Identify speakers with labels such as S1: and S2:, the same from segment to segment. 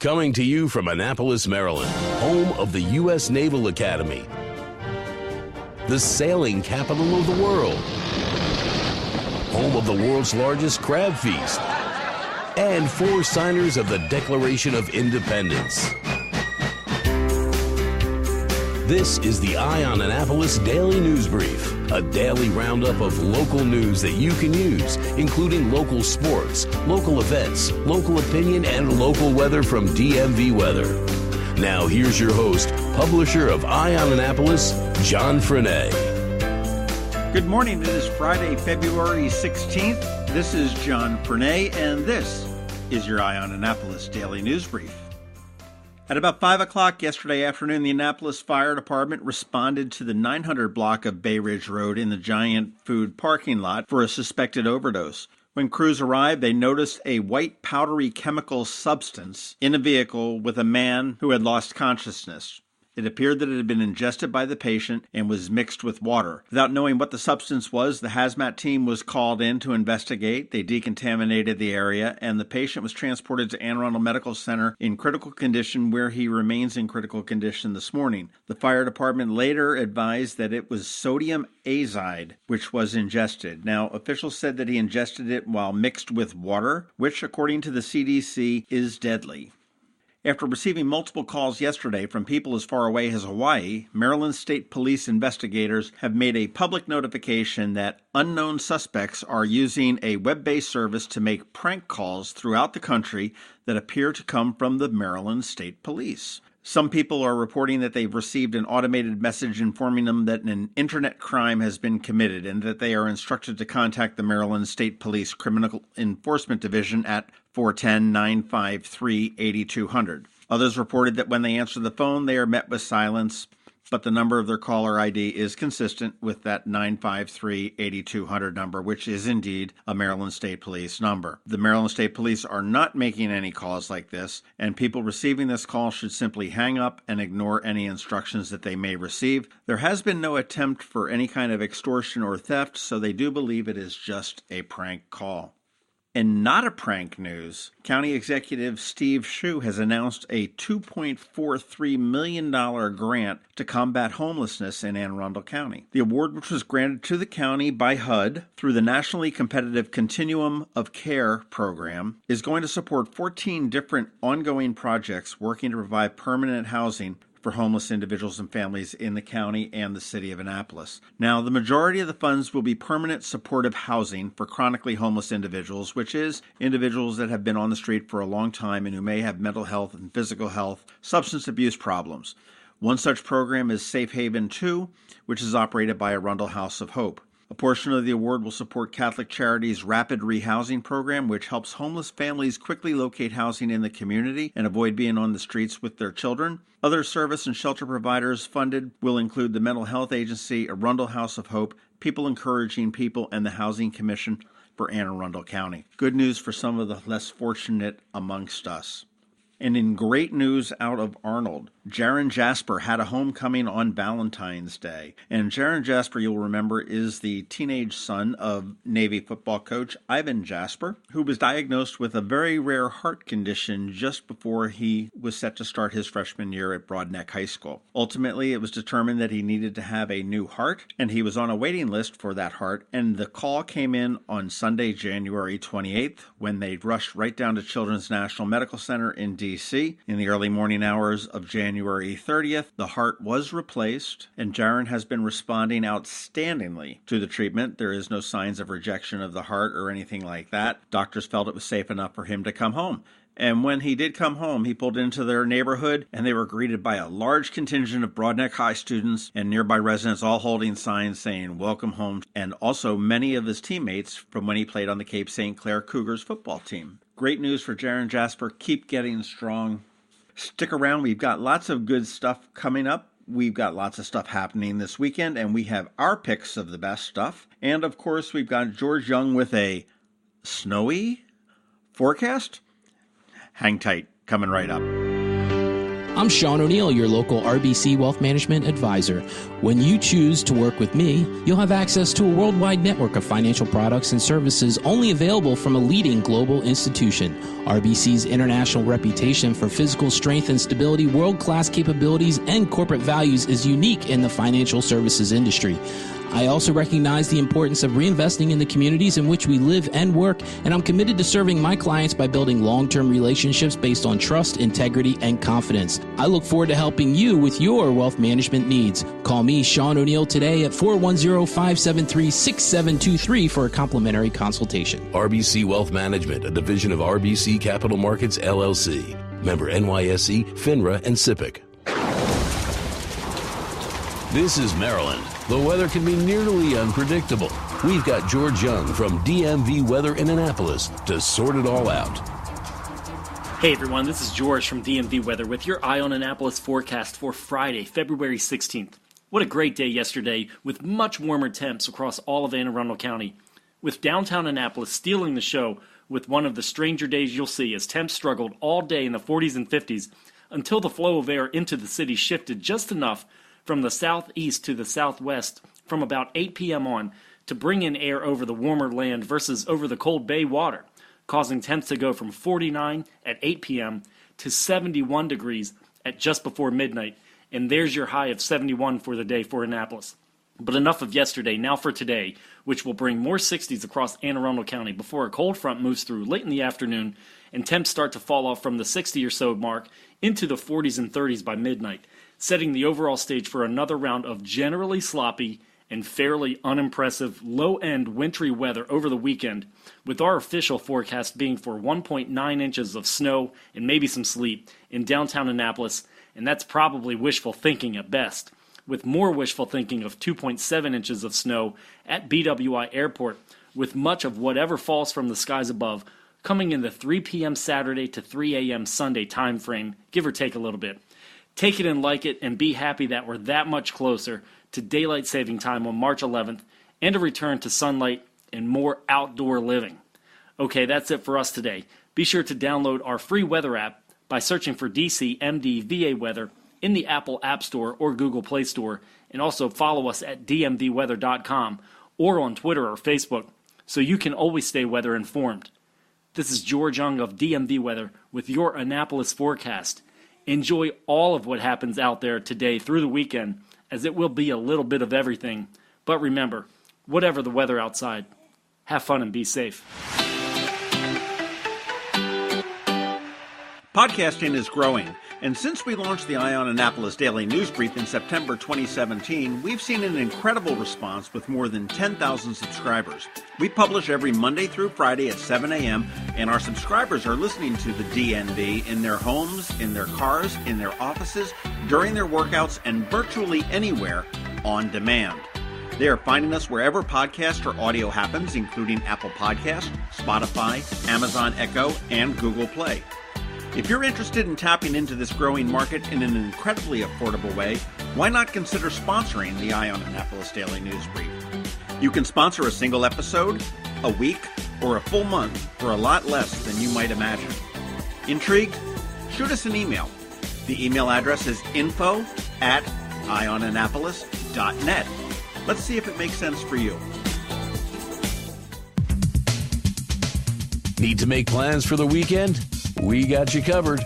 S1: Coming to you from Annapolis, Maryland, home of the U.S. Naval Academy, the sailing capital of the world, home of the world's largest crab feast, and 4 signers of the Declaration of Independence. This is the Eye on Annapolis Daily News Brief, a daily roundup of local news that you can use, including local sports, local events, local opinion, and local weather from DMV Weather. Now here's your host, publisher of Eye on Annapolis, John Frenaye.
S2: Good morning. It is Friday, February 16th. This is John Frenaye, and this is your Eye on Annapolis Daily News Brief. At about 5 o'clock yesterday afternoon, the Annapolis Fire Department responded to the 900 block of Bay Ridge Road in the Giant Food parking lot for a suspected overdose. When crews arrived, they noticed a white powdery chemical substance in a vehicle with a man who had lost consciousness. It appeared that it had been ingested by the patient and was mixed with water. Without knowing what the substance was, the HAZMAT team was called in to investigate. They decontaminated the area, and the patient was transported to Anne Arundel Medical Center in critical condition, where he remains in critical condition this morning. The fire department later advised that it was sodium azide, which was ingested. Now, officials said that he ingested it while mixed with water, which, according to the CDC, is deadly. After receiving multiple calls yesterday from people as far away as Hawaii, Maryland State Police investigators have made a public notification that unknown suspects are using a web-based service to make prank calls throughout the country that appear to come from the Maryland State Police. Some people are reporting that they've received an automated message informing them that an internet crime has been committed and that they are instructed to contact the Maryland State Police Criminal Enforcement Division at 410-953-8200. Others reported that when they answer the phone, they are met with silence, but the number of their caller ID is consistent with that 953-8200 number, which is indeed a Maryland State Police number. The Maryland State Police are not making any calls like this, and people receiving this call should simply hang up and ignore any instructions that they may receive. There has been no attempt for any kind of extortion or theft, so they do believe it is just a prank call. In not a prank news, County Executive Steve SCHUH has announced a $2.43 million grant to combat homelessness in Anne Arundel County. The award, which was granted to the county by HUD through the Nationally Competitive Continuum of Care program, is going to support 14 different ongoing projects working to provide permanent housing for homeless individuals and families in the county and the city of Annapolis. Now, the majority of the funds will be permanent supportive housing for chronically homeless individuals, which is individuals that have been on the street for a long time and who may have mental health and physical health, substance abuse problems. One such program is Safe Haven 2, which is operated by Arundel House of Hope. A portion of the award will support Catholic Charities' Rapid Rehousing Program, which helps homeless families quickly locate housing in the community and avoid being on the streets with their children. Other service and shelter providers funded will include the Mental Health Agency, Arundel House of Hope, People Encouraging People, and the Housing Commission for Anne Arundel County. Good news for some of the less fortunate amongst us. And in great news out of Arnold, Jaron Jasper had a homecoming on Valentine's Day. And Jaron Jasper, you'll remember, is the teenage son of Navy football coach Ivan Jasper, who was diagnosed with a very rare heart condition just before he was set to start his freshman year at Broadneck High School. Ultimately, it was determined that he needed to have a new heart, and he was on a waiting list for that heart. And the call came in on Sunday, January 28th, when they rushed right down to Children's National Medical Center in D.C. In the early morning hours of January 30th, the heart was replaced, and Jaron has been responding outstandingly to the treatment. There is no signs of rejection of the heart or anything like that. Doctors felt it was safe enough for him to come home. And when he did come home, he pulled into their neighborhood, and they were greeted by a large contingent of Broadneck High students and nearby residents, all holding signs saying, "Welcome home," and also many of his teammates from when he played on the Cape St. Clair Cougars football team. Great news for Jaron Jasper. Keep getting strong. Stick around. We've got lots of good stuff coming up. We've got lots of stuff happening this weekend, and we have our picks of the best stuff. And, of course, we've got George Young with a snowy forecast. Hang tight. Coming right up.
S3: I'm Sean O'Neill, your local RBC Wealth Management Advisor. When you choose to work with me, you'll have access to a worldwide network of financial products and services only available from a leading global institution. RBC's international reputation for physical strength and stability, world-class capabilities, and corporate values is unique in the financial services industry. I also recognize the importance of reinvesting in the communities in which we live and work, and I'm committed to serving my clients by building long-term relationships based on trust, integrity, and confidence. I look forward to helping you with your wealth management needs. Call me, Sean O'Neill, today at 410-573-6723 for a complimentary consultation.
S1: RBC Wealth Management, a division of RBC Capital Markets, LLC. Member NYSE, FINRA, and SIPC. This is Maryland. The weather can be nearly unpredictable. We've got George Young from DMV Weather in Annapolis to sort it all out.
S4: Hey everyone, this is George from DMV Weather with your Eye on Annapolis forecast for Friday, February 16th. What a great day yesterday with much warmer temps across all of Anne Arundel County. With downtown Annapolis stealing the show with one of the stranger days you'll see as temps struggled all day in the 40s and 50s until the flow of air into the city shifted just enough from the southeast to the southwest from about 8 p.m. on to bring in air over the warmer land versus over the cold bay water, causing temps to go from 49 at 8 p.m. to 71 degrees at just before midnight. And there's your high of 71 for the day for Annapolis. But enough of yesterday, now for today, which will bring more 60s across Anne Arundel County before a cold front moves through late in the afternoon and temps start to fall off from the 60 or so mark into the 40s and 30s by midnight, setting the overall stage for another round of generally sloppy and fairly unimpressive low-end wintry weather over the weekend, with our official forecast being for 1.9 inches of snow and maybe some sleet in downtown Annapolis, and that's probably wishful thinking at best, with more wishful thinking of 2.7 inches of snow at BWI Airport, with much of whatever falls from the skies above coming in the 3 p.m. Saturday to 3 a.m. Sunday time frame, give or take a little bit. Take it and like it and be happy that we're that much closer to daylight saving time on March 11th and a return to sunlight and more outdoor living. Okay, that's it for us today. Be sure to download our free weather app by searching for DC MD VA Weather in the Apple App Store or Google Play Store, and also follow us at dmvweather.com or on Twitter or Facebook so you can always stay weather informed. This is George Young of DMV Weather with your Annapolis forecast. Enjoy all of what happens out there today through the weekend, as it will be a little bit of everything. But remember, whatever the weather outside, have fun and be safe.
S2: Podcasting is growing, and since we launched the Eye on Annapolis Daily News Brief in September 2017, we've seen an incredible response with more than 10,000 subscribers. We publish every Monday through Friday at 7 a.m., and our subscribers are listening to the DNB in their homes, in their cars, in their offices, during their workouts, and virtually anywhere on demand. They are finding us wherever podcast or audio happens, including Apple Podcast, Spotify, Amazon Echo, and Google Play. If you're interested in tapping into this growing market in an incredibly affordable way, why not consider sponsoring the Eye on Annapolis Daily News Brief? You can sponsor a single episode, a week, or a full month for a lot less than you might imagine. Intrigued? Shoot us an email. The email address is info@eyeonannapolis.net. Let's see if it makes sense for you.
S1: Need to make plans for the weekend? We got you covered.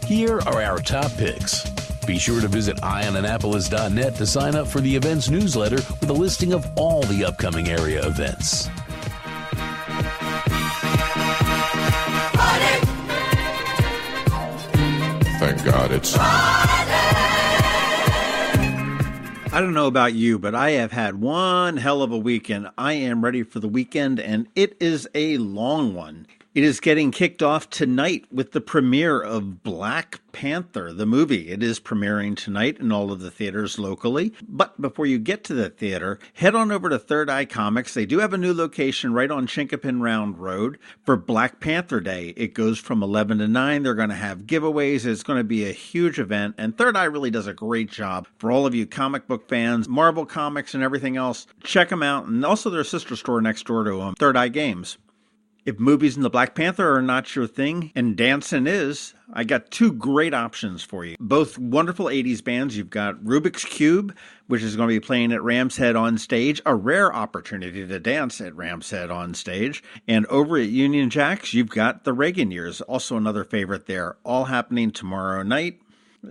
S1: Here are our top picks. Be sure to visit eyeonannapolis.net to sign up for the events newsletter with a listing of all the upcoming area events.
S5: Thank God it's
S2: I don't know about you, but I have had one hell of a weekend. I am ready for the weekend, and it is a long one. It is getting kicked off tonight with the premiere of Black Panther, the movie. It is premiering tonight in all of the theaters locally. But before you get to the theater, head on over to Third Eye Comics. They do have a new location right on Chinkapin Round Road for Black Panther Day. It goes from 11 to 9. They're going to have giveaways. It's going to be a huge event. And Third Eye really does a great job. For all of you comic book fans, Marvel Comics and everything else, check them out. And also their sister store next door to them, Third Eye Games. If movies and the Black Panther are not your thing, and dancing is, I got two great options for you. Both wonderful 80s bands. You've got Rubik's Cube, which is going to be playing at Ram's Head on stage, a rare opportunity to dance at Ram's Head on stage. And over at Union Jacks, you've got the Reagan Years, also another favorite there, all happening tomorrow night.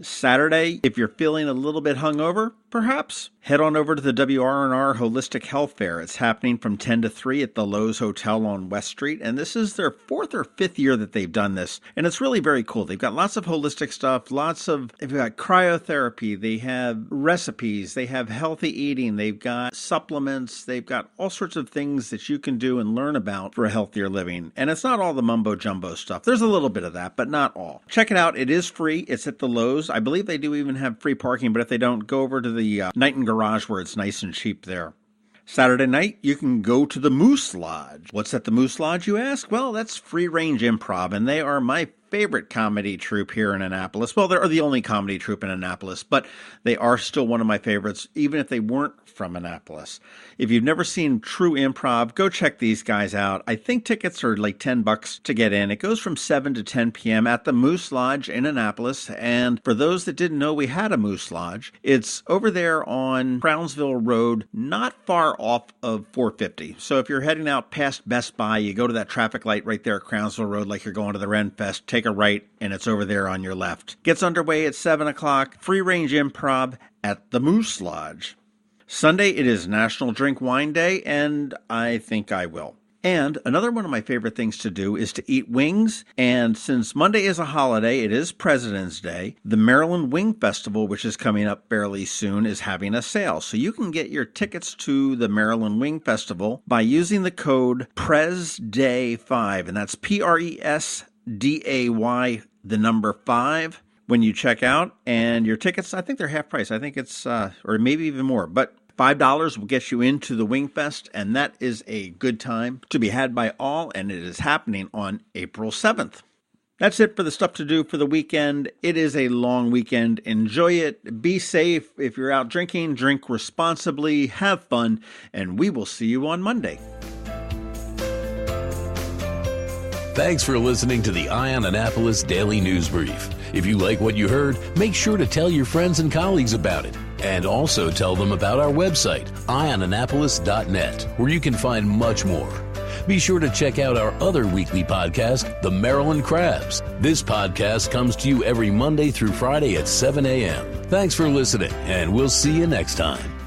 S2: Saturday, if you're feeling a little bit hungover, perhaps, head on over to the WR&R Holistic Health Fair. It's happening from 10 to 3 at the Lowe's Hotel on West Street, and this is their 4th or 5th year that they've done this, and it's really very cool. They've got lots of holistic stuff, they've got cryotherapy, they have recipes, they have healthy eating, they've got supplements, they've got all sorts of things that you can do and learn about for a healthier living, and it's not all the mumbo-jumbo stuff. There's a little bit of that, but not all. Check it out. It is free. It's at the Lowe's. I believe they do even have free parking, but if they don't, go over to the Night and Garage where it's nice and cheap there. Saturday night, you can go to the Moose Lodge. What's at the Moose Lodge, you ask? Well, that's Free Range Improv, and they are my favorite comedy troupe here in Annapolis. Well, they're the only comedy troupe in Annapolis, but they are still one of my favorites, even if they weren't from Annapolis. If you've never seen true improv, go check these guys out. I think tickets are like $10 to get in. It goes from 7 to 10 p.m. at the Moose Lodge in Annapolis. And for those that didn't know we had a Moose Lodge, it's over there on Brownsville Road, not far off of 450. So if you're heading out past Best Buy, you go to that traffic light right there at Crownsville Road like you're going to the Ren Fest, take a right, and it's over there on your left. Gets underway at 7 o'clock. Free range improv at the Moose Lodge. Sunday, it is National Drink Wine Day, and I think I will. And another one of my favorite things to do is to eat wings. And since Monday is a holiday, it is President's Day, the Maryland Wing Festival, which is coming up fairly soon, is having a sale. So you can get your tickets to the Maryland Wing Festival by using the code PRESDAY5, and that's PRESDAY, the number 5, when you check out. And your tickets, I think they're half price. I think it's, or maybe even more, but $5 will get you into the Wing Fest, and that is a good time to be had by all, and it is happening on April 7th. That's it for the stuff to do for the weekend. It is a long weekend. Enjoy it. Be safe. If you're out drinking, drink responsibly, have fun, and we will see you on Monday.
S1: Thanks for listening to the Eye on Annapolis Daily News Brief. If you like what you heard, make sure to tell your friends and colleagues about it. And also tell them about our website, eyeonannapolis.net, where you can find much more. Be sure to check out our other weekly podcast, The Maryland Crabs. This podcast comes to you every Monday through Friday at 7 a.m. Thanks for listening, and we'll see you next time.